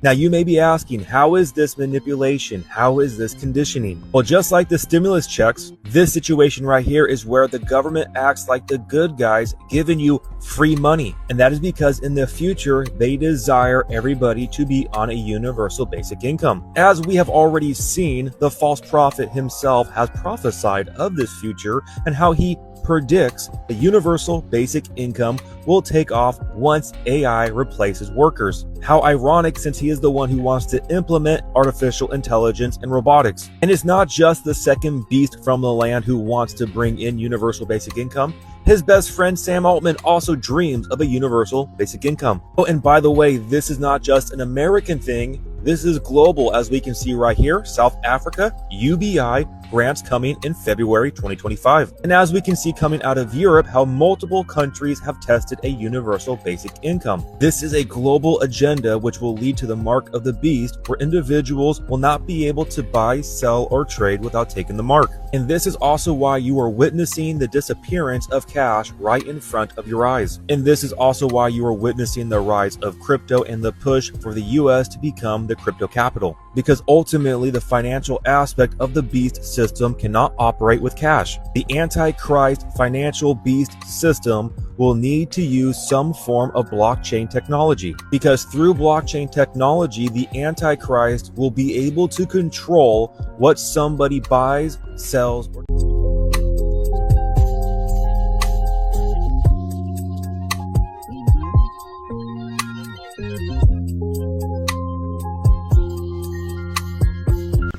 Now you may be asking, how is this manipulation? How is this conditioning? Well, just like the stimulus checks, this situation right here is where the government acts like the good guys, giving you free money. And that is because in the future, they desire everybody to be on a universal basic income. As we have already seen, the false prophet himself has prophesied of this future and how he predicts the universal basic income will take off once AI replaces workers. How ironic, since he is the one who wants to implement artificial intelligence and robotics. And it's not just the second beast from the land who wants to bring in universal basic income. His best friend Sam Altman also dreams of a universal basic income. Oh, and by the way, this is not just an American thing. This is global, as we can see right here. South Africa, UBI grants coming in February 2025. And as we can see coming out of Europe, how multiple countries have tested a universal basic income. This is a global agenda which will lead to the mark of the beast, where individuals will not be able to buy, sell, or trade without taking the mark. And this is also why you are witnessing the disappearance of cash right in front of your eyes. And this is also why you are witnessing the rise of crypto and the push for the US to become the crypto capital. Because ultimately the financial aspect of the beast system cannot operate with cash. The Antichrist financial beast system will need to use some form of blockchain technology, because through blockchain technology, the Antichrist will be able to control what somebody buys, sells, or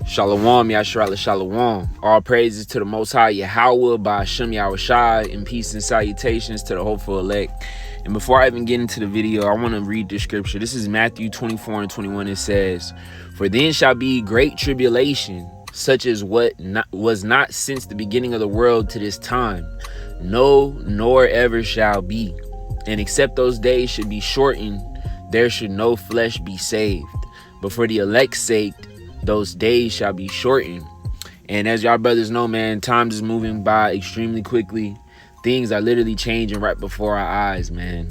Shalom, Yasharala Shalom. All praises to the Most High, Yahawah Bahasham Yahawashi, and peace and salutations to the hopeful elect. And before I even get into the video, I want to read the scripture. This is Matthew 24:21. It says, "For then shall be great tribulation, such as was not since the beginning of the world to this time, no, nor ever shall be. And except those days should be shortened, there should no flesh be saved. But for the elect's sake, those days shall be shortened." And as y'all brothers know, man, time is moving by extremely quickly. Things are literally changing right before our eyes, man.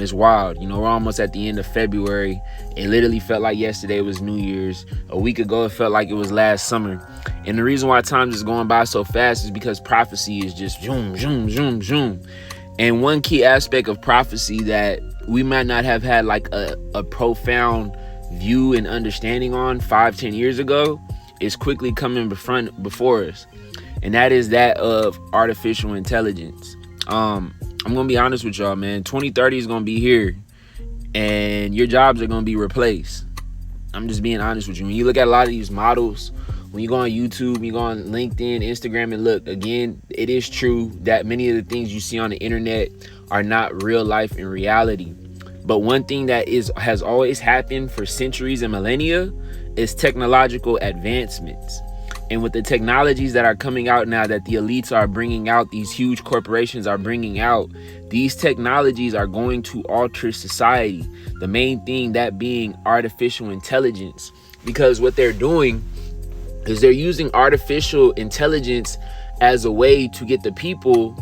It's wild. You know, we're almost at the end of February. It literally felt like yesterday was New Year's. A week ago, it felt like it was last summer. And the reason why time is going by so fast is because prophecy is just zoom, zoom, zoom, zoom. And one key aspect of prophecy that we might not have had like a profound view and understanding on 5-10 years ago is quickly coming before us, and that is that of artificial intelligence. I'm gonna be honest with y'all, man. 2030 is gonna be here, and your jobs are gonna be replaced. I'm just being honest with you. When you look at a lot of these models, when you go on YouTube, when you go on LinkedIn, Instagram, and look, again, it is true that many of the things you see on the internet are not real life in reality. But one thing that has always happened for centuries and millennia is technological advancements. And with the technologies that are coming out now, that the elites are bringing out, these huge corporations are bringing out, these technologies are going to alter society. The main thing that being artificial intelligence, because what they're doing is they're using artificial intelligence as a way to get the people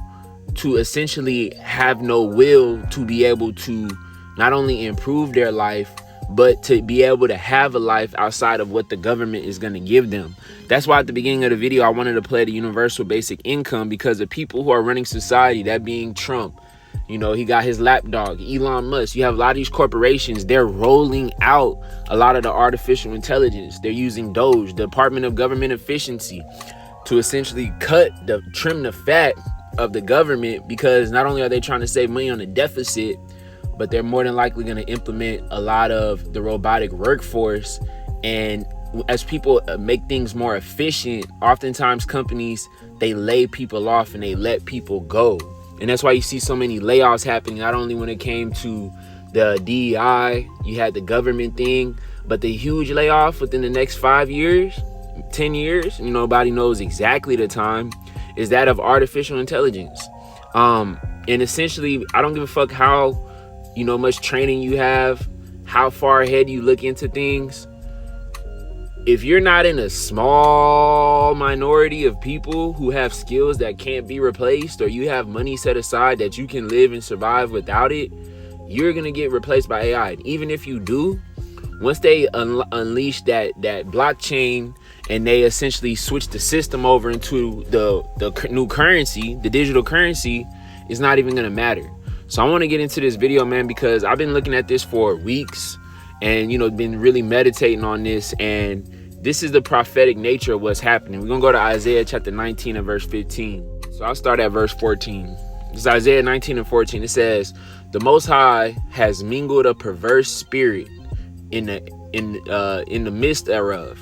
to essentially have no will to be able to not only improve their life, but to be able to have a life outside of what the government is going to give them. That's why at the beginning of the video, I wanted to play the universal basic income, because the people who are running society, that being Trump, you know, he got his lapdog, Elon Musk. You have a lot of these corporations, they're rolling out a lot of the artificial intelligence. They're using DOGE, the Department of Government Efficiency, to essentially trim the fat of the government, because not only are they trying to save money on the deficit, but they're more than likely going to implement a lot of the robotic workforce. And as people make things more efficient, oftentimes companies, they lay people off and they let people go. And that's why you see so many layoffs happening, not only when it came to the DEI, you had the government thing, but the huge layoff within the next 5 years, 10 years, nobody knows exactly the time, is that of artificial intelligence. And essentially, I don't give a fuck how much training you have, how far ahead you look into things. If you're not in a small minority of people who have skills that can't be replaced, or you have money set aside that you can live and survive without it, you're going to get replaced by AI. And even if you do, once they unleash that blockchain, and they essentially switch the system over into the new currency, the digital currency, it's not even gonna matter. So I want to get into this video, man, because I've been looking at this for weeks and, you know, been really meditating on this, and this is the prophetic nature of what's happening. We're gonna go to Isaiah chapter 19 and verse 15. So I'll start at verse 14. This is Isaiah 19 and 14. It says, "The Most High has mingled a perverse spirit in the midst thereof,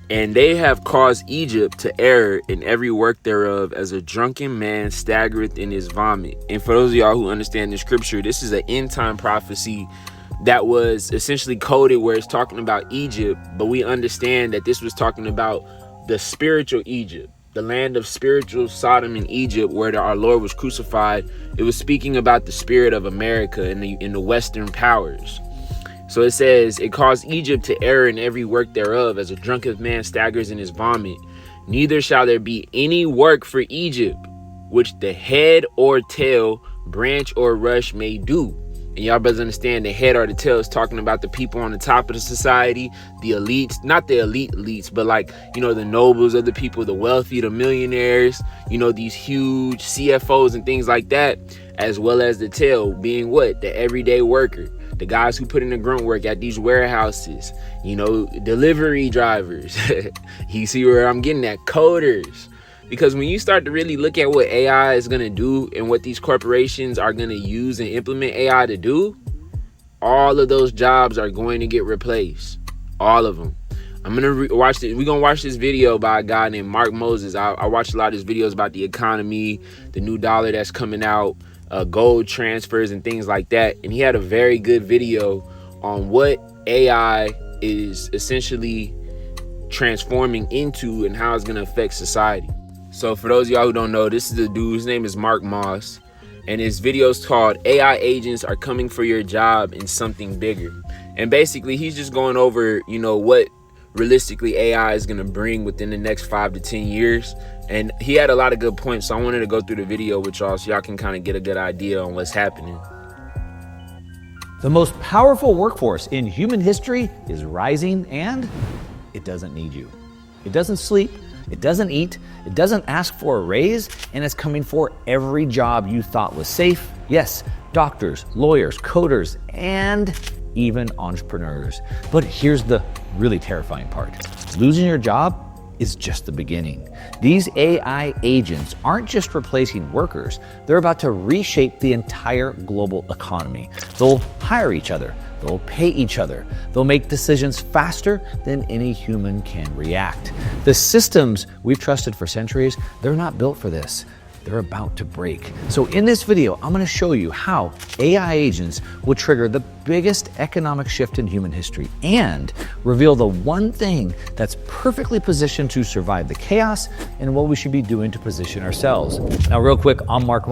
and they have caused Egypt to err in every work thereof, as a drunken man staggereth in his vomit." And for those of y'all who understand the scripture, this is an end time prophecy that was essentially coded where it's talking about Egypt, but we understand that this was talking about the spiritual Egypt, the land of spiritual Sodom and Egypt, where our Lord was crucified. It was speaking about the spirit of America and the Western powers. So it says, "It caused Egypt to err in every work thereof, as a drunken man staggers in his vomit. Neither shall there be any work for Egypt, which the head or tail, branch or rush may do." And y'all brothers understand the head or the tail is talking about the people on the top of the society, the elites, not the elites, but like, you know, the nobles of the people, the wealthy, the millionaires, you know, these huge CFOs and things like that, as well as the tail being what? The everyday worker. The guys who put in the grunt work at these warehouses, you know, delivery drivers. You see where I'm getting at? Coders. Because when you start to really look at what AI is going to do and what these corporations are going to use and implement AI to do, all of those jobs are going to get replaced. All of them. I'm going to watch this. We're going to watch this video by a guy named Mark Moses. I watched a lot of his videos about the economy, the new dollar that's coming out, gold transfers and things like that. And he had a very good video on what AI is essentially transforming into and how it's going to affect society. So for those of y'all who don't know, this is the dude, his name is Mark Moss, and his video is called "AI Agents Are Coming for Your Job in Something Bigger." And basically he's just going over, you know, what realistically AI is going to bring within the next 5 to 10 years. And he had a lot of good points, so I wanted to go through the video with y'all so y'all can kind of get a good idea on what's happening. The most powerful workforce in human history is rising, and it doesn't need you. It doesn't sleep, it doesn't eat, it doesn't ask for a raise, and it's coming for every job you thought was safe. Yes, doctors, lawyers, coders, and even entrepreneurs. But here's the really terrifying part. Losing your job is just the beginning. These AI agents aren't just replacing workers, they're about to reshape the entire global economy. They'll hire each other, they'll pay each other, they'll make decisions faster than any human can react. The systems we've trusted for centuries, they're not built for this. They're about to break. So in this video, I'm gonna show you how AI agents will trigger the biggest economic shift in human history and reveal the one thing that's perfectly positioned to survive the chaos and what we should be doing to position ourselves. Now, real quick, I'm Mark.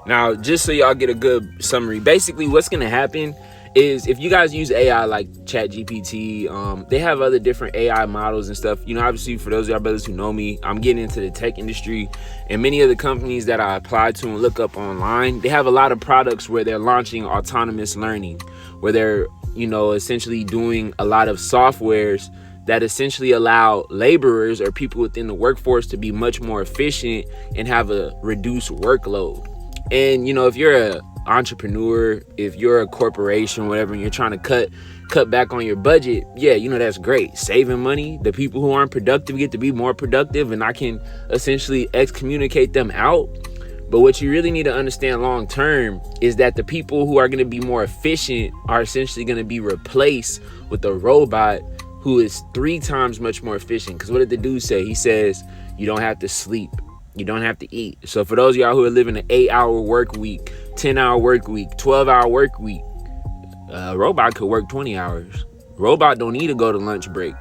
Now, just so y'all get a good summary, basically what's gonna happen is if you guys use AI like ChatGPT, they have other different AI models and stuff. You know, obviously for those of y'all brothers who know me, I'm getting into the tech industry, and many of the companies that I apply to and look up online, they have a lot of products where they're launching autonomous learning, where they're, you know, essentially doing a lot of softwares that essentially allow laborers or people within the workforce to be much more efficient and have a reduced workload. And, you know, if you're a entrepreneur, if you're a corporation, whatever, and you're trying to cut back on your budget, yeah, you know, that's great. Saving money, the people who aren't productive get to be more productive, and I can essentially excommunicate them out. But what you really need to understand long term is that the people who are going to be more efficient are essentially going to be replaced with a robot who is 3 times much more efficient. Because what did the dude say? He says you don't have to sleep, you don't have to eat. So for those of y'all who are living an 8-hour work week, 10-hour work week, 12-hour work week, a robot could work 20 hours. Robot don't need to go to lunch break.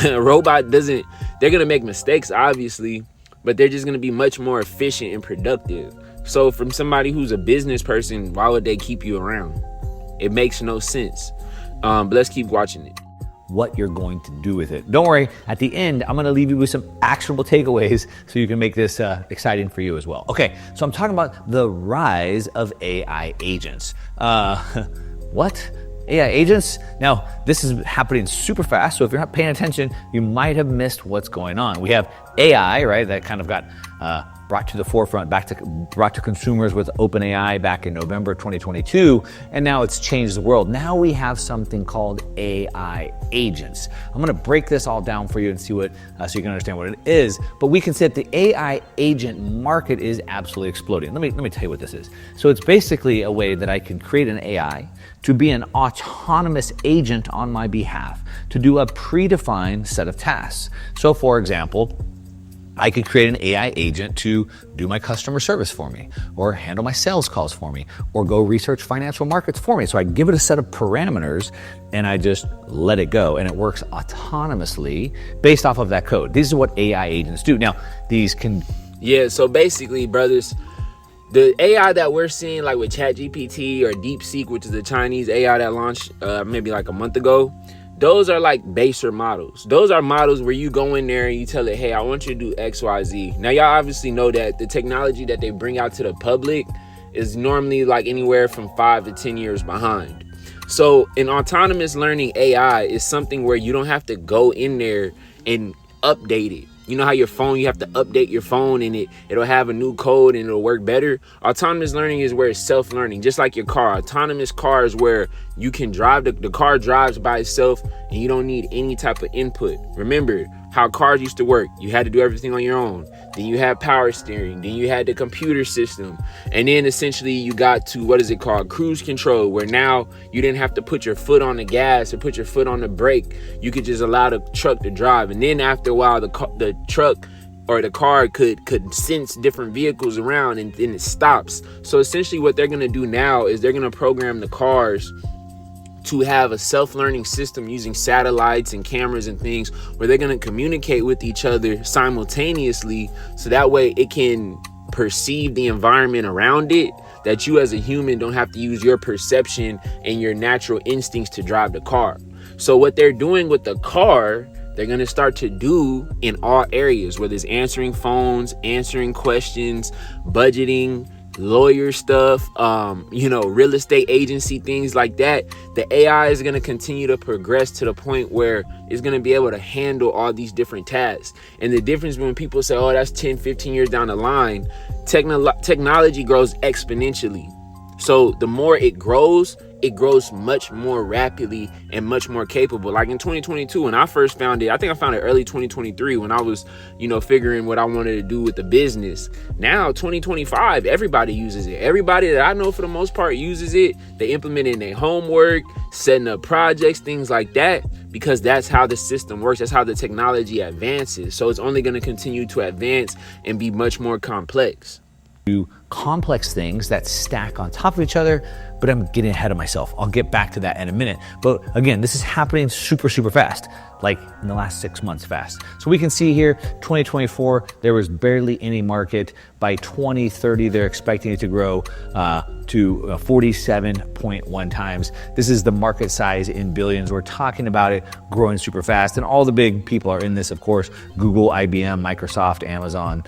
Robot doesn't, they're going to make mistakes, obviously, but they're just going to be much more efficient and productive. So from somebody who's a business person, why would they keep you around? It makes no sense. But let's keep watching it. What you're going to do with it. Don't worry, at the end, I'm gonna leave you with some actionable takeaways so you can make this exciting for you as well. Okay, so I'm talking about the rise of AI agents. What? AI agents, now this is happening super fast, so if you're not paying attention, you might have missed what's going on. We have AI, right, that kind of got brought to the forefront, brought to consumers with OpenAI back in November 2022, and now it's changed the world. Now we have something called AI agents. I'm gonna break this all down for you and see what, so you can understand what it is, but we can say that the AI agent market is absolutely exploding. Let me tell you what this is. So it's basically a way that I can create an AI to be an autonomous agent on my behalf, to do a predefined set of tasks. So for example, I could create an AI agent to do my customer service for me, or handle my sales calls for me, or go research financial markets for me. So I give it a set of parameters and I just let it go, and it works autonomously based off of that code. This is what AI agents do. Now, these can... Yeah, so basically, brothers, the AI that we're seeing, like with ChatGPT or DeepSeek, which is the Chinese AI that launched maybe like a month ago, those are like baser models. Those are models where you go in there and you tell it, hey, I want you to do X, Y, Z. Now, y'all obviously know that the technology that they bring out to the public is normally like anywhere from 5 to 10 years behind. So an autonomous learning AI is something where you don't have to go in there and update it. You know how your phone, you have to update your phone and it'll have a new code and it'll work better? Autonomous learning is where it's self-learning, just like your car. Autonomous car is where you can drive, the car drives by itself and you don't need any type of input. Remember how cars used to work. You had to do everything on your own. Then you had power steering. Then you had the computer system. And then essentially you got to, what is it called? Cruise control, where now you didn't have to put your foot on the gas or put your foot on the brake. You could just allow the truck to drive. And then after a while, the truck or the car could sense different vehicles around and then it stops. So essentially what they're going to do now is they're going to program the cars to have a self-learning system using satellites and cameras and things where they're going to communicate with each other simultaneously, so that way it can perceive the environment around it, that you as a human don't have to use your perception and your natural instincts to drive the car. So what they're doing with the car, they're going to start to do in all areas, whether it's answering phones, answering questions, budgeting, lawyer stuff, real estate agency, things like that. The AI is going to continue to progress to the point where it's going to be able to handle all these different tasks. And the difference when people say, oh, that's 10, 15 years down the line, technology grows exponentially. So the more it grows much more rapidly and much more capable. Like in 2022, when I first found it, I think I found it early 2023 when I was, figuring what I wanted to do with the business. Now, 2025, everybody uses it. Everybody that I know for the most part uses it. They implement it in their homework, setting up projects, things like that, because that's how the system works. That's how the technology advances. So it's only going to continue to advance and be much more complex. Complex things that stack on top of each other, but I'm getting ahead of myself. I'll get back to that in a minute. But again, this is happening super fast, like in the last 6 months fast. So we can see here, 2024, there was barely any market. By 2030, they're expecting it to grow to 47.1 times. This is the market size in billions. We're talking about it growing super fast. And all the big people are in this, of course, Google, IBM, Microsoft, Amazon,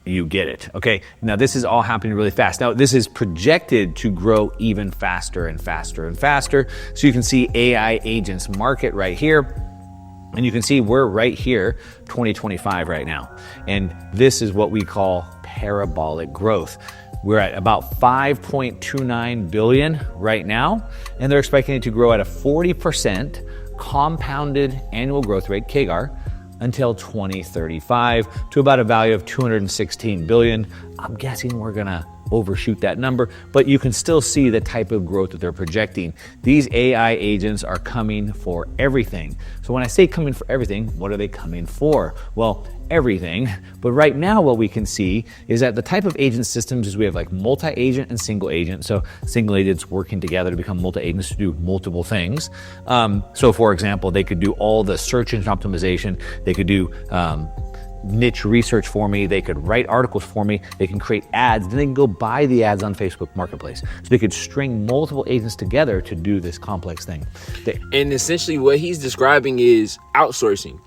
you get it. Okay, now this is all happening really fast. Now this is projected to grow even faster and faster and faster. So you can see AI agents market right here. And you can see we're right here, 2025 right now. And this is what we call parabolic growth. We're at about 5.29 billion right now. And they're expecting it to grow at a 40% compounded annual growth rate, CAGR, until 2035 to about a value of 216 billion. I'm guessing we're gonna overshoot that number, but you can still see the type of growth that they're projecting. These AI agents are coming for everything. So when I say coming for everything, what are they coming for? Well, everything. But right now what we can see is that the type of agent systems is we have like multi-agent and single agent. So single agents working together to become multi-agents to do multiple things. So for example, they could do all the search engine optimization. They could do niche research for me. They could write articles for me. They can create ads. Then they can go buy the ads on Facebook Marketplace. So they could string multiple agents together to do this complex thing. And essentially what he's describing is outsourcing.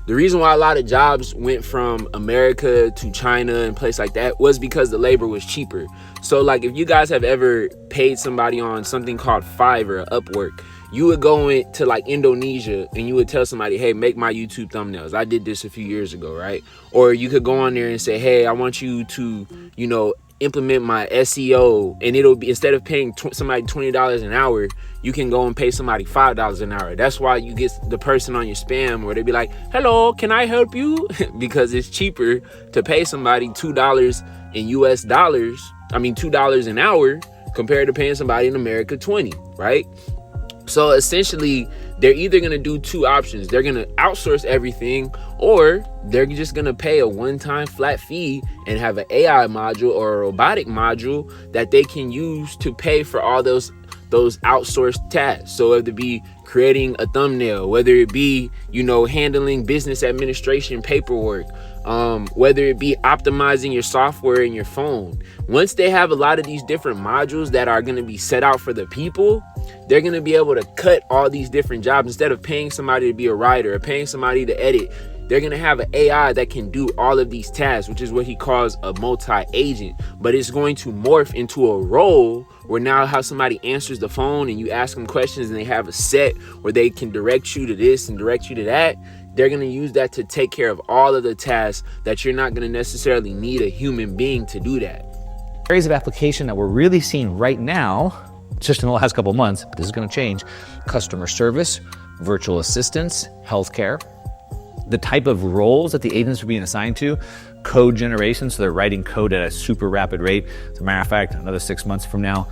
The reason why a lot of jobs went from America to China and places like that was because the labor was cheaper. So like if you guys have ever paid somebody on something called Fiverr or Upwork, you would go into like Indonesia and you would tell somebody, hey, make my YouTube thumbnails. I did this a few years ago, right? Or you could go on there and say, hey, I want you to, you know, implement my SEO, and it'll be, instead of paying somebody $20 an hour, you can go and pay somebody $5 an hour. That's why you get the person on your spam where they be like, hello, can I help you? Because it's cheaper to pay somebody $2 in US dollars. I mean, $2 an hour compared to paying somebody in America 20, right? So essentially, they're either going to do two options. They're going to outsource everything, or they're just going to pay a one-time flat fee and have an AI module or a robotic module that they can use to pay for all those outsourced tasks. So whether it be creating a thumbnail, whether it be, you know, handling business administration paperwork, whether it be optimizing your software in your phone. Once they have a lot of these different modules that are going to be set out for the people, they're going to be able to cut all these different jobs. Instead of paying somebody to be a writer or paying somebody to edit, they're going to have an AI that can do all of these tasks, which is what he calls a multi-agent. But it's going to morph into a role where now how somebody answers the phone and you ask them questions and they have a set where they can direct you to this and direct you to that. They're going to use that to take care of all of the tasks that you're not going to necessarily need a human being to do that. Areas of application that we're really seeing right now, just in the last couple of months, but this is going to change: customer service, virtual assistants, healthcare, the type of roles that the agents are being assigned to, code generation, so they're writing code at a super rapid rate. As a matter of fact, another 6 months from now,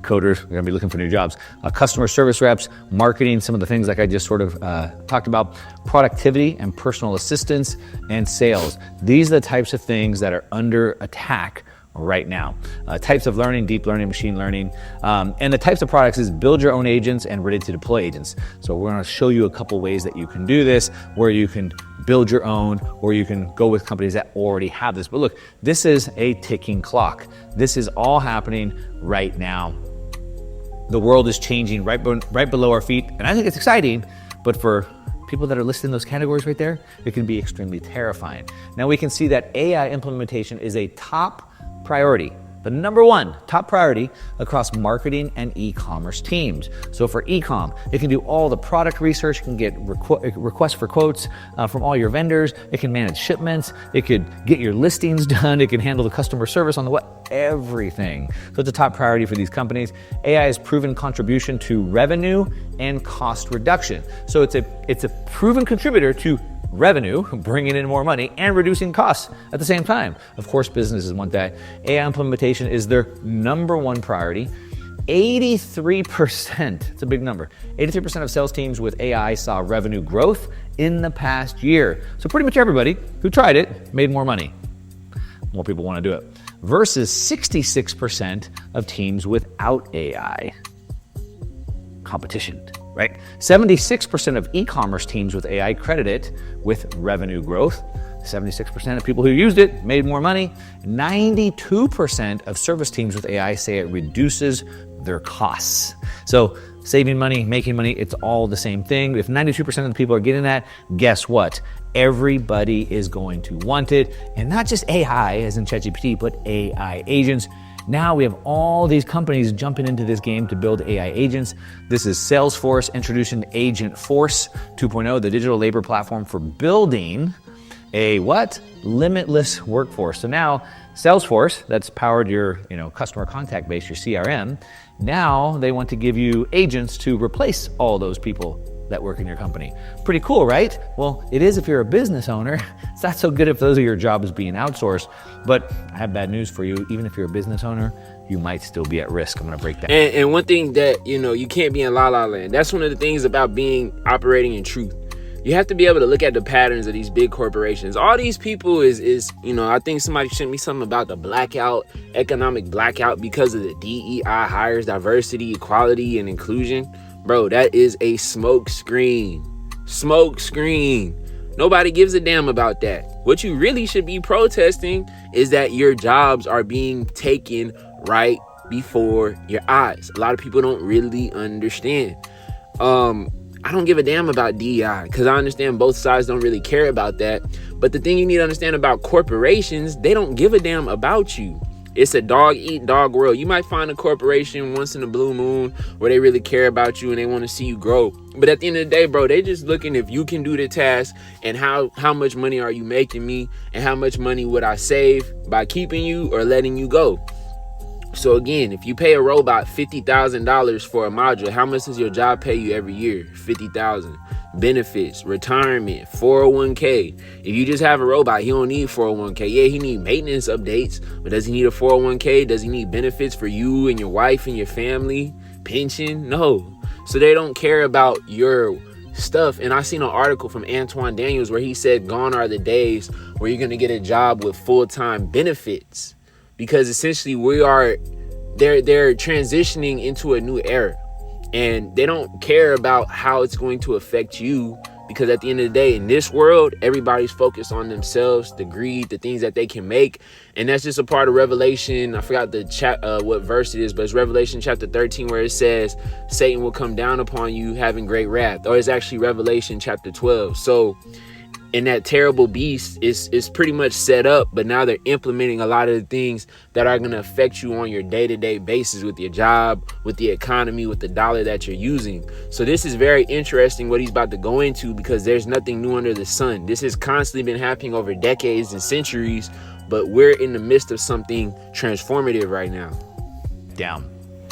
coders are going to be looking for new jobs. Customer service reps, marketing, some of the things like I just sort of talked about, productivity and personal assistance, and sales. These are the types of things that are under attack right now. Types of learning, deep learning, machine learning, and the types of products is build your own agents and ready to deploy agents. So we're going to show you a couple ways that you can do this, where you can build your own, or you can go with companies that already have this. But look, this is a ticking clock. This is all happening right now. The world is changing right below our feet, and I think it's exciting, but for people that are listed in those categories right there, it can be extremely terrifying. Now we can see that AI implementation is a top priority, the number one top priority across marketing and e-commerce teams. So for e-com, it can do all the product research, it can get requests for quotes from all your vendors, it can manage shipments, it could get your listings done, it can handle the customer service on the web, everything. So it's a top priority for these companies. AI has proven contribution to revenue and cost reduction. So it's a proven contributor to revenue, bringing in more money, and reducing costs at the same time. Of course, businesses want that. AI implementation is their number one priority. 83%, it's a big number, 83% of sales teams with AI saw revenue growth in the past year. So pretty much everybody who tried it made more money. More people want to do it. Versus 66% of teams without AI. Competition. Right? 76% of e-commerce teams with AI credit it with revenue growth. 76% of people who used it made more money. 92% of service teams with AI say it reduces their costs. So saving money, making money, it's all the same thing. If 92% of the people are getting that, guess what? Everybody is going to want it. And not just AI as in ChatGPT, but AI agents. Now we have all these companies jumping into this game to build AI agents. This is Salesforce introducing Agent Force 2.0, the digital labor platform for building a what? Limitless workforce. So now Salesforce, that's powered your customer contact base, your CRM. Now they want to give you agents to replace all those people that work in your company. Pretty cool, right? Well, it is if you're a business owner. It's not so good if those are your jobs being outsourced. But I have bad news for you. Even if you're a business owner, you might still be at risk. I'm going to break that. And one thing that, you can't be in la la land. That's one of the things about operating in truth. You have to be able to look at the patterns of these big corporations. All these people is I think somebody sent me something about the economic blackout because of the DEI hires, diversity, equality, and inclusion. Bro, that is a smoke screen. Smoke screen. Nobody gives a damn about that. What you really should be protesting is that your jobs are being taken right before your eyes. A lot of people don't really understand. I don't give a damn about DEI, because I understand both sides don't really care about that. But the thing you need to understand about corporations, they don't give a damn about you. It's a dog eat dog world. You might find a corporation once in a blue moon where they really care about you and they want to see you grow. But at the end of the day, bro, they just looking if you can do the task, and how much money are you making me, and how much money would I save by keeping you or letting you go. So again, if you pay a robot $50,000 for a module, how much does your job pay you every year? $50,000. Benefits, retirement, 401k. If you just have a robot, he don't need 401k. Yeah, he need maintenance updates, but does he need a 401k? Does he need benefits for you and your wife and your family? Pension? No. So they don't care about your stuff. And I seen an article from Antoine Daniels where he said gone are the days where you're gonna get a job with full-time benefits, because essentially they're transitioning into a new era. And they don't care about how it's going to affect you, because at the end of the day, in this world, everybody's focused on themselves, the greed, the things that they can make. And that's just a part of Revelation. I forgot what verse it is, but it's Revelation chapter 13, where it says Satan will come down upon you having great wrath. Or it's actually Revelation chapter 12. So in that terrible beast, it's pretty much set up, but now they're implementing a lot of the things that are going to affect you on your day-to-day basis with your job, with the economy, with the dollar that you're using. So this is very interesting what he's about to go into, because there's nothing new under the sun. This has constantly been happening over decades and centuries, but we're in the midst of something transformative right now. Down.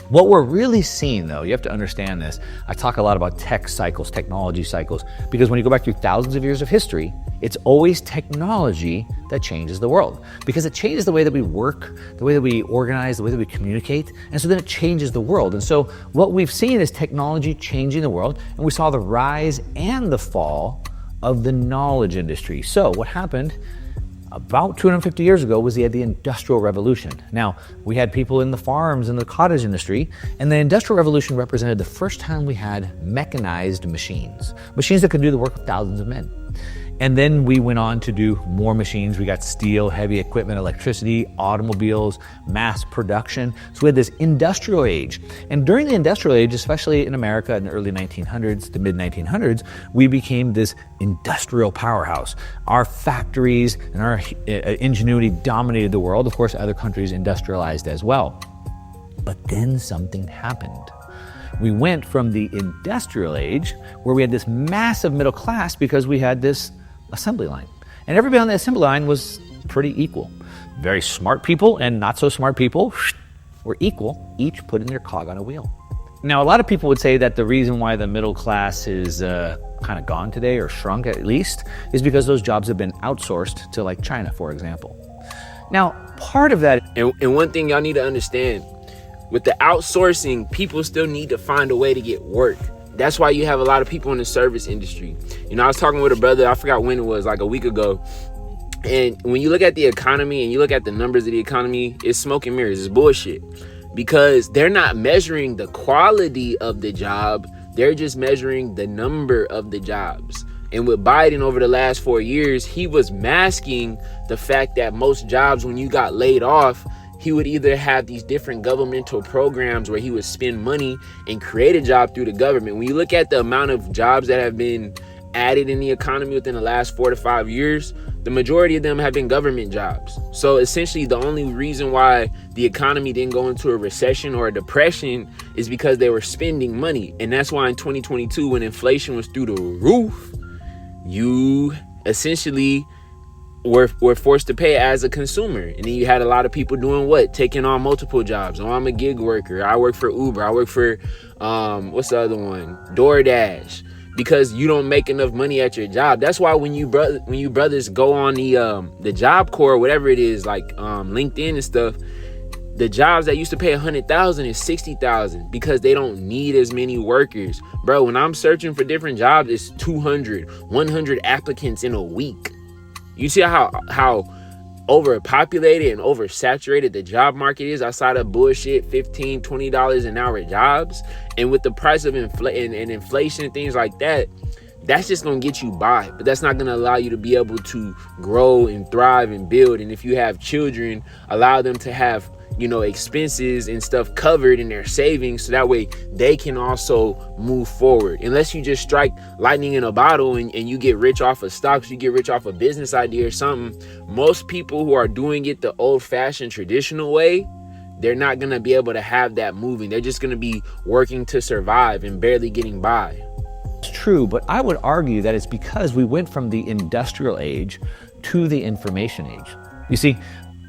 What we're really seeing, though, you have to understand this. I talk a lot about tech cycles, technology cycles, because when you go back through thousands of years of history, it's always technology that changes the world, because it changes the way that we work, the way that we organize, the way that we communicate, and so then it changes the world. And so what we've seen is technology changing the world, and we saw the rise and the fall of the knowledge industry. So what happened about 250 years ago was the Industrial Revolution. Now, we had people in the farms and the cottage industry, and the Industrial Revolution represented the first time we had mechanized machines that could do the work of thousands of men. And then we went on to do more machines. We got steel, heavy equipment, electricity, automobiles, mass production. So we had this industrial age. And during the industrial age, especially in America in the early 1900s to mid 1900s, we became this industrial powerhouse. Our factories and our ingenuity dominated the world. Of course, other countries industrialized as well. But then something happened. We went from the industrial age, where we had this massive middle class because we had this assembly line. And everybody on the assembly line was pretty equal. Very smart people and not so smart people were equal, each putting their cog on a wheel. Now, a lot of people would say that the reason why the middle class is kind of gone today, or shrunk at least, is because those jobs have been outsourced to like China, for example. Now, part of that... And one thing y'all need to understand, with the outsourcing, people still need to find a way to get work. That's why you have a lot of people in the service industry. You know, I was talking with a brother, I forgot when it was, like a week ago. And when you look at the economy and you look at the numbers of the economy, it's smoke and mirrors, it's bullshit. Because they're not measuring the quality of the job, they're just measuring the number of the jobs. And with Biden over the last 4 years, he was masking the fact that most jobs, when you got laid off, he would either have these different governmental programs where he would spend money and create a job through the government. When you look at the amount of jobs that have been added in the economy within the last 4 to 5 years, the majority of them have been government jobs. So essentially, the only reason why the economy didn't go into a recession or a depression is because they were spending money. And that's why in 2022, when inflation was through the roof, you essentially were forced to pay as a consumer. And then you had a lot of people doing what? Taking on multiple jobs. Oh, I'm a gig worker. I work for Uber. I work for, what's the other one? DoorDash. Because you don't make enough money at your job. That's why when you brothers go on the Job Corps, whatever it is, like LinkedIn and stuff, the jobs that used to pay 100,000 is 60,000 because they don't need as many workers. Bro, when I'm searching for different jobs, it's 200, 100 applicants in a week. You see how overpopulated and oversaturated the job market is outside of bullshit $15, $20 an hour jobs. And with the price of inflation and things like that, that's just going to get you by. But that's not going to allow you to be able to grow and thrive and build. And if you have children, allow them to have expenses and stuff covered in their savings, so that way they can also move forward. Unless you just strike lightning in a bottle and you get rich off of stocks, you get rich off a business idea or something. Most people who are doing it the old-fashioned traditional way, they're not going to be able to have that moving. They're just going to be working to survive and barely getting by. It's true, but I would argue that it's because we went from the industrial age to the information age. You see,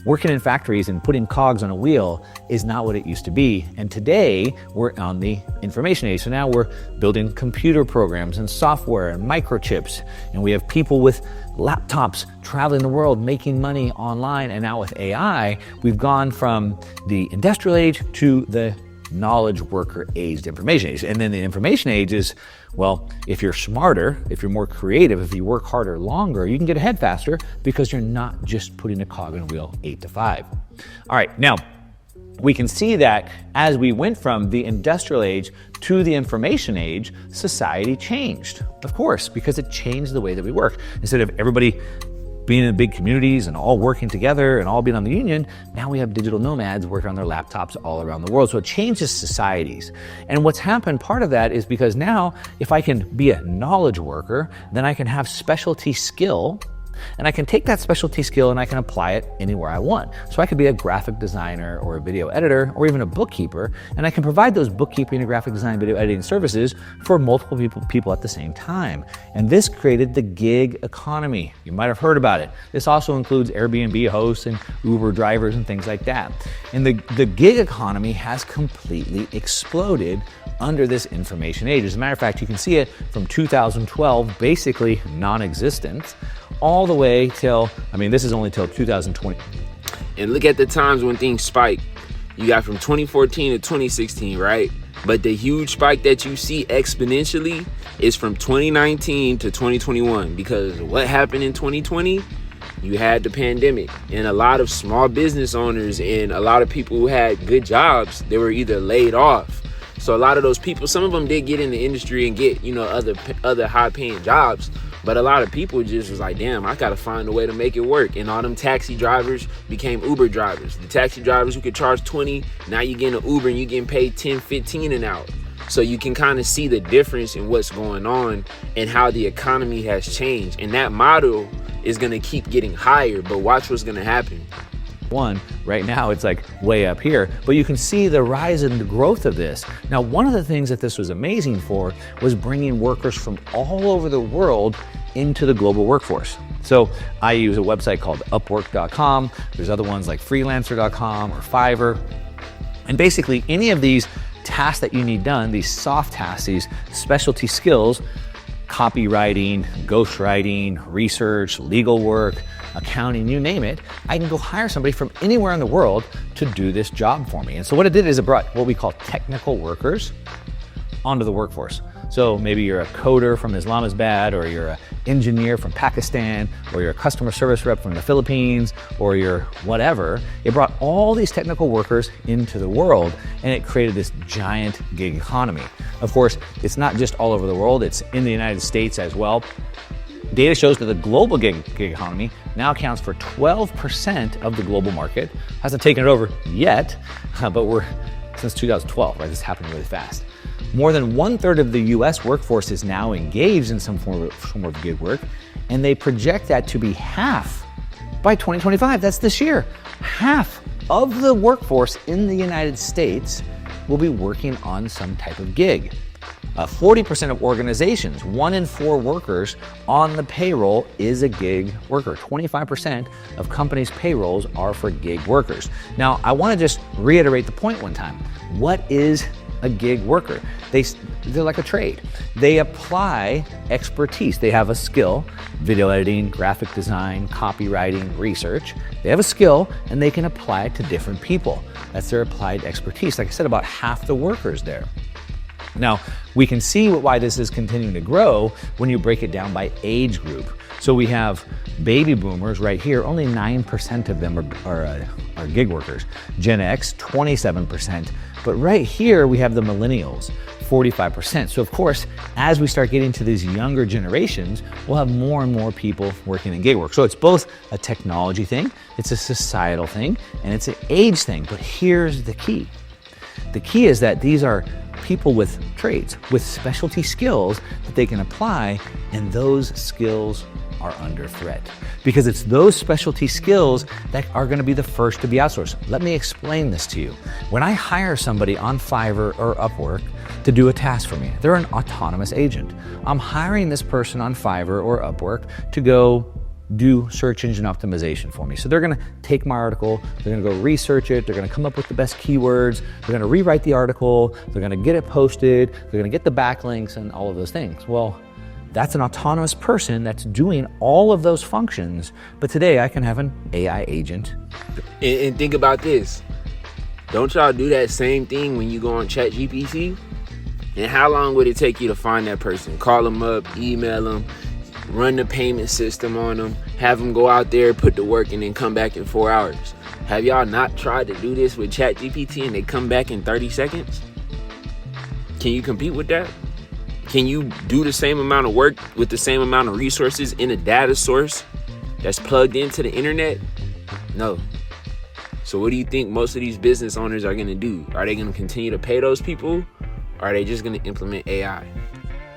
working in factories and putting cogs on a wheel is not what it used to be. And today we're on the information age. So now we're building computer programs and software and microchips. And we have people with laptops traveling the world, making money online. And now with AI, we've gone from the industrial age to the knowledge worker age, the information age. And then the information age is, well, if you're smarter, if you're more creative, if you work harder longer, you can get ahead faster because you're not just putting a cog in a wheel 8 to 5. All right, now we can see that as we went from the industrial age to the information age, society changed, of course, because it changed the way that we work. Instead of everybody being in big communities and all working together and all being on the union, now we have digital nomads working on their laptops all around the world. So it changes societies. And what's happened, part of that is because now if I can be a knowledge worker, then I can have specialty skill. And I can take that specialty skill and I can apply it anywhere I want. So I could be a graphic designer or a video editor or even a bookkeeper, and I can provide those bookkeeping and graphic design video editing services for multiple people at the same time. And this created the gig economy. You might have heard about it. This also includes Airbnb hosts and Uber drivers and things like that. And the gig economy has completely exploded under this information age. As a matter of fact, you can see it from 2012, basically non-existent, all the way till, this is only till 2020. And look at the times when things spike. You got from 2014 to 2016, right? But the huge spike that you see exponentially is from 2019 to 2021, because what happened in 2020? You had the pandemic, and a lot of small business owners and a lot of people who had good jobs, they were either laid off. So a lot of those people, some of them did get in the industry and get, other high-paying jobs. But a lot of people just was like, damn, I got to find a way to make it work. And all them taxi drivers became Uber drivers. The taxi drivers who could charge 20, now you're getting an Uber and you're getting paid 10, 15 an hour. So you can kind of see the difference in what's going on and how the economy has changed. And that model is going to keep getting higher. But watch what's going to happen. Right now it's like way up here, but you can see the rise and the growth of this. Now, one of the things that this was amazing for was bringing workers from all over the world into the global workforce. So I use a website called Upwork.com. There's other ones like Freelancer.com or Fiverr. And basically any of these tasks that you need done, these soft tasks, these specialty skills, copywriting, ghostwriting, research, legal work, accounting, you name it, I can go hire somebody from anywhere in the world to do this job for me. And so what it did is it brought what we call technical workers onto the workforce. So maybe you're a coder from Islamabad, or you're an engineer from Pakistan, or you're a customer service rep from the Philippines, or you're whatever. It brought all these technical workers into the world, and it created this giant gig economy. Of course, it's not just all over the world, it's in the United States as well. Data shows that the global gig economy now accounts for 12% of the global market. Hasn't taken it over yet, but we're since 2012, right? This is happening really fast. More than 1/3 of the US workforce is now engaged in some form of gig work, and they project that to be half by 2025. That's this year. Half of the workforce in the United States will be working on some type of gig. 40% of organizations, 1 in 4 workers on the payroll is a gig worker. 25% of companies' payrolls are for gig workers. Now, I want to just reiterate the point one time. What is a gig worker? They're like a trade. They apply expertise. They have a skill, video editing, graphic design, copywriting, research. They have a skill and they can apply it to different people. That's their applied expertise. Like I said, about half the workers there. Now, we can see why this is continuing to grow when you break it down by age group. So we have baby boomers right here, only 9% of them are gig workers. Gen X, 27%. But right here, we have the millennials, 45%. So of course, as we start getting to these younger generations, we'll have more and more people working in gig work. So it's both a technology thing, it's a societal thing, and it's an age thing. But here's the key. The key is that these are people with trades, with specialty skills that they can apply, and those skills are under threat. Because it's those specialty skills that are going to be the first to be outsourced. Let me explain this to you. When I hire somebody on Fiverr or Upwork to do a task for me, they're an autonomous agent. I'm hiring this person on Fiverr or Upwork to go do search engine optimization for me. So they're gonna take my article, they're gonna go research it, they're gonna come up with the best keywords, they're gonna rewrite the article, they're gonna get it posted, they're gonna get the backlinks and all of those things. Well, that's an autonomous person that's doing all of those functions, but today I can have an AI agent. And think about this. Don't y'all do that same thing when you go on ChatGPT? And how long would it take you to find that person? Call them up, email them, run the payment system on them, have them go out there, put the work, and then come back in 4 hours. Have y'all not tried to do this with ChatGPT and they come back in 30 seconds? Can you compete with that? Can you do the same amount of work with the same amount of resources in a data source that's plugged into the internet? No. So what do you think most of these business owners are gonna do? Are they gonna continue to pay those people? Or are they just gonna implement AI?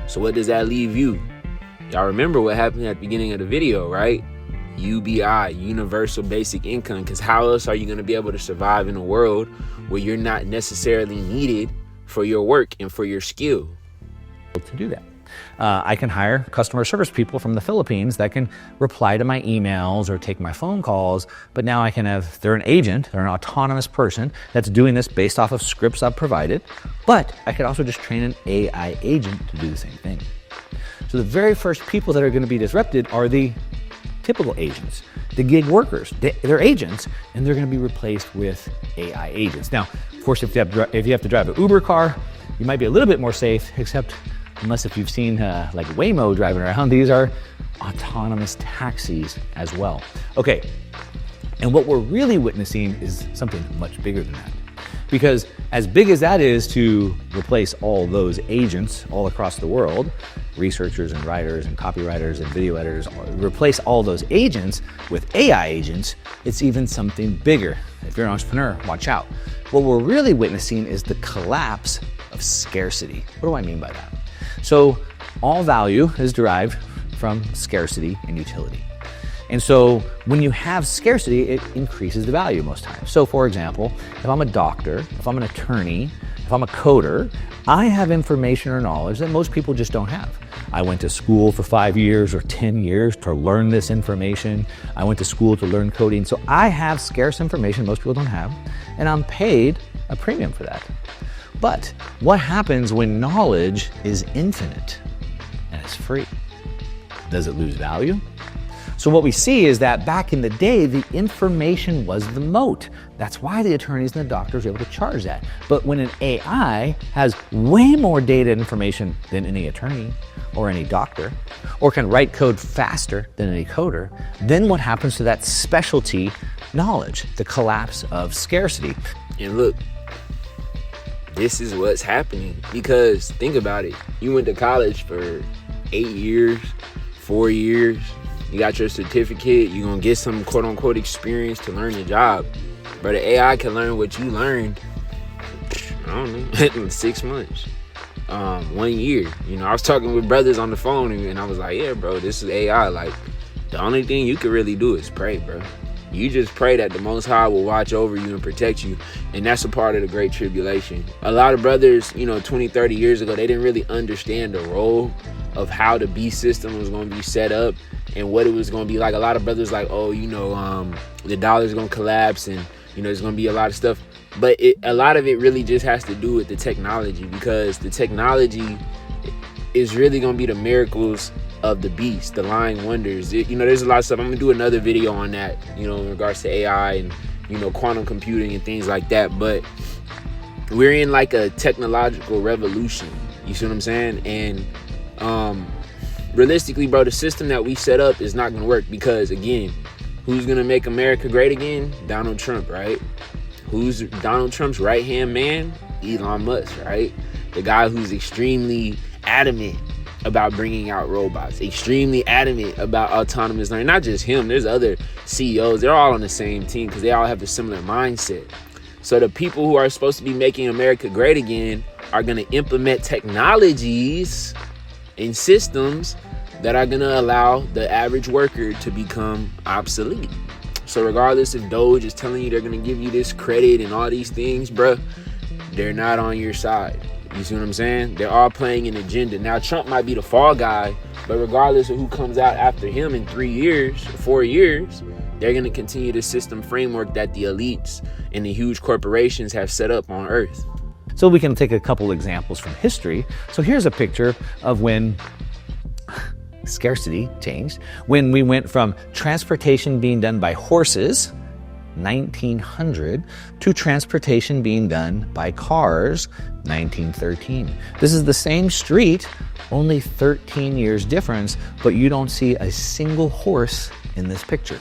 So what does that leave you? Y'all remember what happened at the beginning of the video, right? UBI, universal basic income, because how else are you gonna be able to survive in a world where you're not necessarily needed for your work and for your skill? To do that. I can hire customer service people from the Philippines that can reply to my emails or take my phone calls, but now I can have, they're an agent, they're an autonomous person that's doing this based off of scripts I've provided, but I could also just train an AI agent to do the same thing. So the very first people that are going to be disrupted are the typical agents, the gig workers. They're agents, and they're going to be replaced with AI agents. Now, of course, if you have to drive an Uber car, you might be a little bit more safe, except unless if you've seen like Waymo driving around, these are autonomous taxis as well. Okay, and what we're really witnessing is something much bigger than that. Because as big as that is to replace all those agents all across the world, researchers and writers and copywriters and video editors, replace all those agents with AI agents, it's even something bigger. If you're an entrepreneur, watch out. What we're really witnessing is the collapse of scarcity. What do I mean by that? So all value is derived from scarcity and utility. And so when you have scarcity, it increases the value most times. So for example, if I'm a doctor, if I'm an attorney, if I'm a coder, I have information or knowledge that most people just don't have. I went to school for 5 years or 10 years to learn this information. I went to school to learn coding. So I have scarce information most people don't have, and I'm paid a premium for that. But what happens when knowledge is infinite and it's free? Does it lose value? So what we see is that back in the day, the information was the moat. That's why the attorneys and the doctors are able to charge that. But when an AI has way more data information than any attorney or any doctor, or can write code faster than any coder, then what happens to that specialty knowledge? The collapse of scarcity. And look, this is what's happening, because think about it. You went to college for 8 years, 4 years. You got your certificate. You're going to get some quote unquote experience to learn your job. But the AI can learn what you learned, I don't know, in 6 months, 1 year. You know, I was talking with brothers on the phone and I was like, yeah, bro, this is AI. Like, the only thing you can really do is pray, bro. You just pray that the Most High will watch over you and protect you. And that's a part of the Great Tribulation. A lot of brothers, 20, 30 years ago, they didn't really understand the role of how the beast system was going to be set up and what it was going to be like. A lot of brothers like, the dollar's going to collapse and, there's going to be a lot of stuff. But a lot of it really just has to do with the technology, because the technology is really going to be the miracles of the beast, the lying wonders. There's a lot of stuff. I'm gonna do another video on that, in regards to AI and, quantum computing and things like that. But we're in like a technological revolution. You see what I'm saying? And realistically, bro, the system that we set up is not gonna work, because again, who's gonna make America great again? Donald Trump, right? Who's Donald Trump's right-hand man? Elon Musk, right? the guy who's extremely adamant about bringing out robots, extremely adamant about autonomous learning. Not just him, there's other CEOs. They're all on the same team because they all have a similar mindset. So the people who are supposed to be making America great again are going to implement technologies and systems that are going to allow the average worker to become obsolete. So regardless if Doge is telling you they're going to give you this credit and all these things, bruh, they're not on your side. You see what I'm saying? They're all playing an agenda. Now, Trump might be the fall guy, but regardless of who comes out after him in 3 years, 4 years, they're going to continue the system framework that the elites and the huge corporations have set up on Earth. So we can take a couple examples from history. So here's a picture of when scarcity changed, when we went from transportation being done by horses, 1900, to transportation being done by cars, 1913. This is the same street, only 13 years difference, but you don't see a single horse in this picture,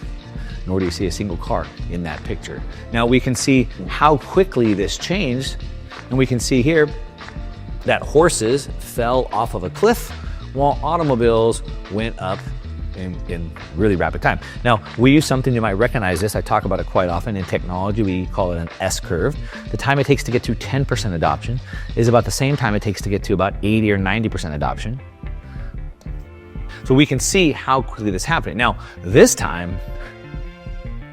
nor do you see a single car in that picture. Now we can see how quickly this changed, and we can see here that horses fell off of a cliff while automobiles went up in really rapid time. Now, we use something, you might recognize this, I talk about it quite often in technology, we call it an S-curve. The time it takes to get to 10% adoption is about the same time it takes to get to about 80 or 90% adoption. So we can see how quickly this is happening. Now, this time,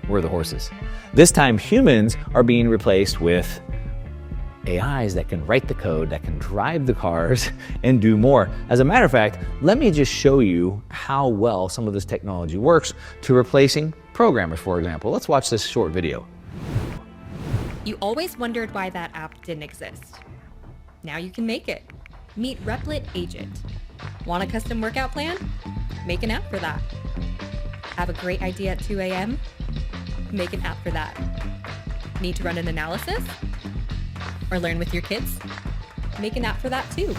we're the horses. This time, humans are being replaced with AIs that can write the code, that can drive the cars, and do more. As a matter of fact, let me just show you how well some of this technology works to replacing programmers, for example. Let's watch this short video. You always wondered why that app didn't exist. Now you can make it. Meet Replit Agent. Want a custom workout plan? Make an app for that. Have a great idea at 2 a.m.? Make an app for that. Need to run an analysis? Or learn with your kids? Make an app for that too.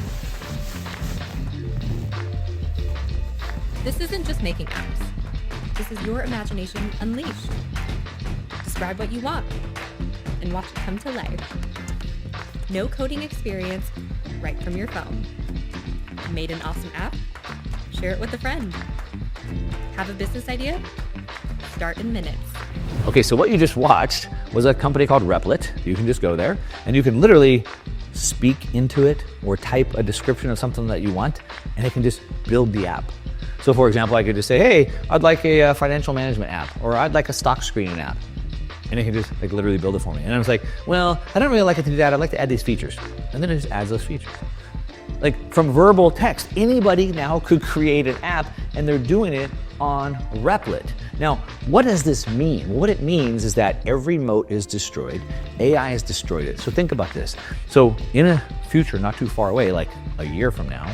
This isn't just making apps. This is your imagination unleashed. Describe what you want and watch it come to life. No coding experience, right from your phone. Made an awesome app? Share it with a friend. Have a business idea? Start in minutes. Okay, so what you just watched was a company called Replit. You can just go there and you can literally speak into it or type a description of something that you want, and it can just build the app. So for example, I could just say, hey, I'd like a financial management app, or I'd like a stock screening app. And it can just like literally build it for me. And I was like, well, I don't really like it to do that. I'd like to add these features. And then it just adds those features. Like from verbal text, anybody now could create an app, and they're doing it on Replit. Now, what does this mean? What it means is that every moat is destroyed. AI has destroyed it. So think about this. So in a future not too far away, like a year from now,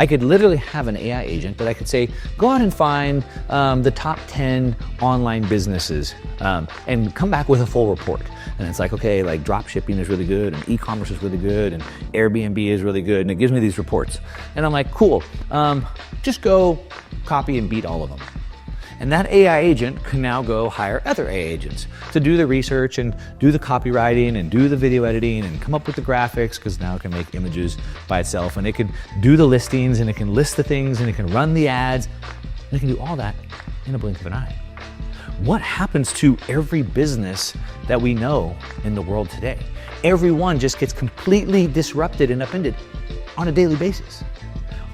I could literally have an AI agent that I could say, go out and find the top 10 online businesses and come back with a full report. And it's like, okay, like drop shipping is really good, and e-commerce is really good, and Airbnb is really good, and it gives me these reports. And I'm like, cool, just go copy and beat all of them. And that AI agent can now go hire other AI agents to do the research and do the copywriting and do the video editing and come up with the graphics, because now it can make images by itself, and it can do the listings, and it can list the things, and it can run the ads, and it can do all that in a blink of an eye. What happens to every business that we know in the world today? Everyone just gets completely disrupted and upended on a daily basis,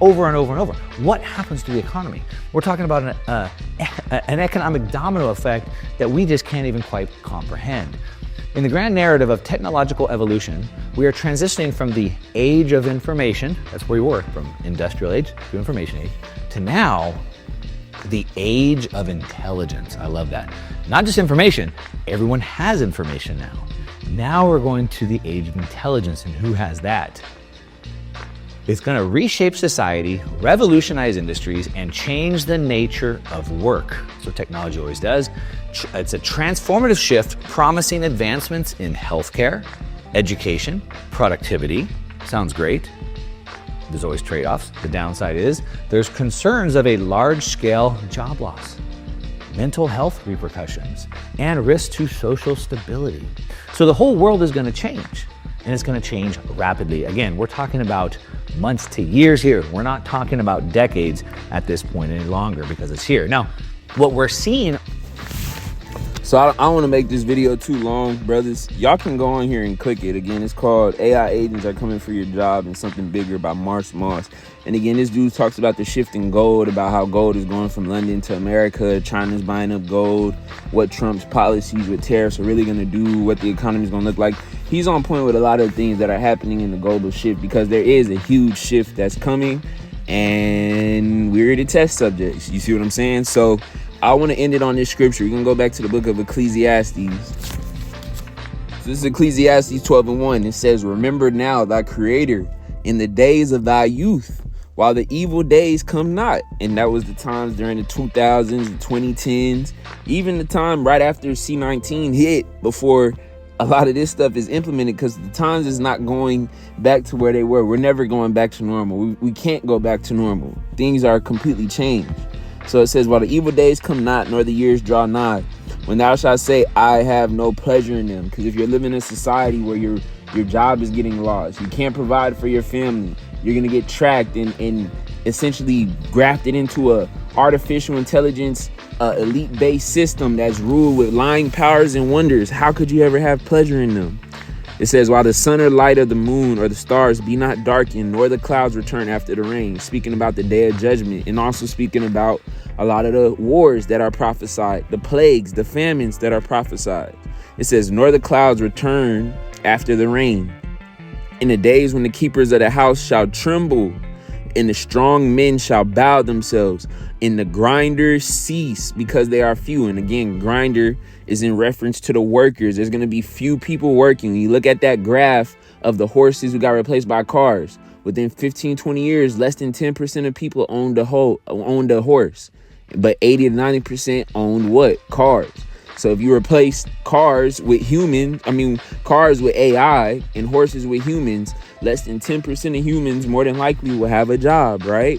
over and over and over. What happens to the economy? We're talking about an economic domino effect that we just can't even quite comprehend. In the grand narrative of technological evolution, we are transitioning from the age of information, that's where we were, from industrial age to information age, to now the age of intelligence. I love that. Not just information, everyone has information now. Now we're going to the age of intelligence, and who has that? It's going to reshape society, revolutionize industries, and change the nature of work. So technology always does. It's a transformative shift promising advancements in healthcare, education, productivity. Sounds great. There's always trade-offs. The downside is there's concerns of a large-scale job loss, mental health repercussions, and risk to social stability. So the whole world is going to change. and it's going to change rapidly. Again, we're talking about months to years here. We're not talking about decades at this point any longer because it's here. Now, what we're seeing. So I don't want to make this video too long, brothers. Y'all can go on here and click it. Again, it's called AI Agents Are Coming for Your Job and Something Bigger by Marsh Moss. And again, this dude talks about the shift in gold, about how gold is going from London to America. China's buying up gold, what Trump's policies with tariffs are really going to do, what the economy is going to look like. He's on point with a lot of things that are happening in the global shift because there is a huge shift that's coming and we're the test subjects. You see what I'm saying? So I want to end it on this scripture. We're going to go back to the book of Ecclesiastes. So this is Ecclesiastes 12:1. It says, remember now thy creator in the days of thy youth, while the evil days come not. And that was the times during the 2000s, the 2010s, even the time right after C-19 hit, before a lot of this stuff is implemented, because the times is not going back to where they were. We're never going back to normal. We can't go back to normal. Things are completely changed. So it says, while the evil days come not, nor the years draw nigh, when thou shalt say, I have no pleasure in them. Because if you're living in a society where your job is getting lost, you can't provide for your family, you're going to get tracked and essentially grafted into a artificial intelligence elite-based system that's ruled with lying powers and wonders. How could you ever have pleasure in them? It says, while the sun or light of the moon or the stars be not darkened, nor the clouds return after the rain, speaking about the day of judgment, and also speaking about a lot of the wars that are prophesied, the plagues, the famines that are prophesied. It says, nor the clouds return after the rain. In the days when the keepers of the house shall tremble, and the strong men shall bow themselves, and the grinders cease because they are few. And again, grinder is in reference to the workers. There's going to be few people working. When you look at that graph of the horses who got replaced by cars, within 15, 20 years, less than 10% of people owned a horse, but 80 to 90% owned what? Cars. So if you replace cars with cars with AI and horses with humans, less than 10% of humans more than likely will have a job, right?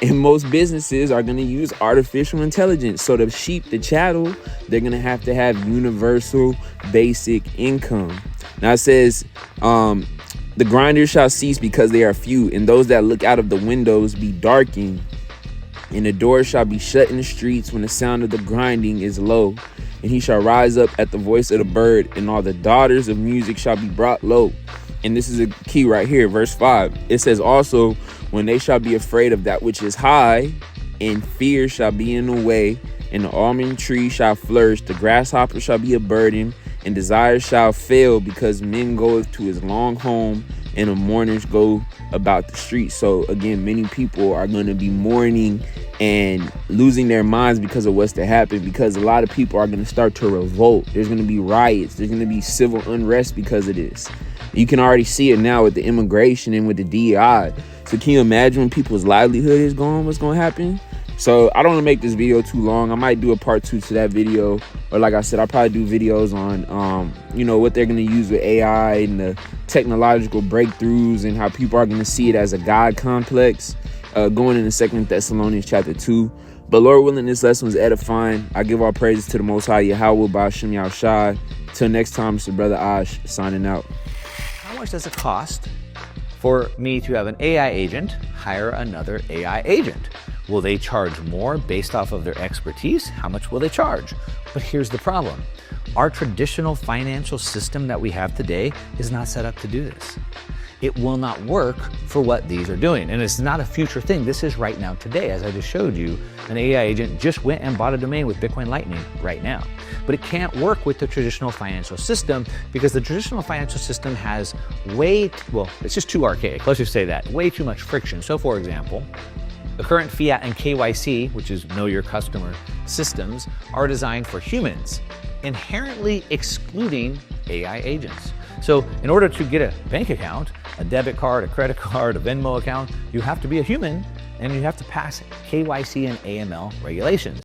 And most businesses are going to use artificial intelligence. So the sheep, the chattel, they're going to have universal basic income. Now it says, the grinders shall cease because they are few, and those that look out of the windows be darkened. And the doors shall be shut in the streets when the sound of the grinding is low. And he shall rise up at the voice of the bird, and all the daughters of music shall be brought low. And this is a key right here, verse 5. It says also, when they shall be afraid of that which is high, and fear shall be in the way, and the almond tree shall flourish, the grasshopper shall be a burden, and desire shall fail, because men goeth to his long home, and the mourners go about the streets. So again, many people are going to be mourning and losing their minds because of what's to happen, because a lot of people are going to start to revolt. There's going to be riots. There's going to be civil unrest because of this. You can already see it now with the immigration and with the DEI. So can you imagine when people's livelihood is gone, what's going to happen? So I don't want to make this video too long. I might do a part 2 to that video. Or like I said, I'll probably do videos on, what they're going to use with AI and the technological breakthroughs and how people are going to see it as a God complex going into 2 Thessalonians chapter 2. But Lord willing, this lesson was edifying. I give all praises to the Most High, Yahawah Bahasham Yahawashi. Till next time, it's your brother Ash signing out. How much does it cost for me to have an AI agent hire another AI agent? Will they charge more based off of their expertise? How much will they charge? But here's the problem. Our traditional financial system that we have today is not set up to do this. It will not work for what these are doing. And it's not a future thing. This is right now today. As I just showed you, an AI agent just went and bought a domain with Bitcoin Lightning right now. But it can't work with the traditional financial system because the traditional financial system has it's just too archaic. Let's just say that. Way too much friction. So for example, the current fiat and KYC, which is Know Your Customer systems, are designed for humans, inherently excluding AI agents. So in order to get a bank account, a debit card, a credit card, a Venmo account, you have to be a human and you have to pass KYC and AML regulations.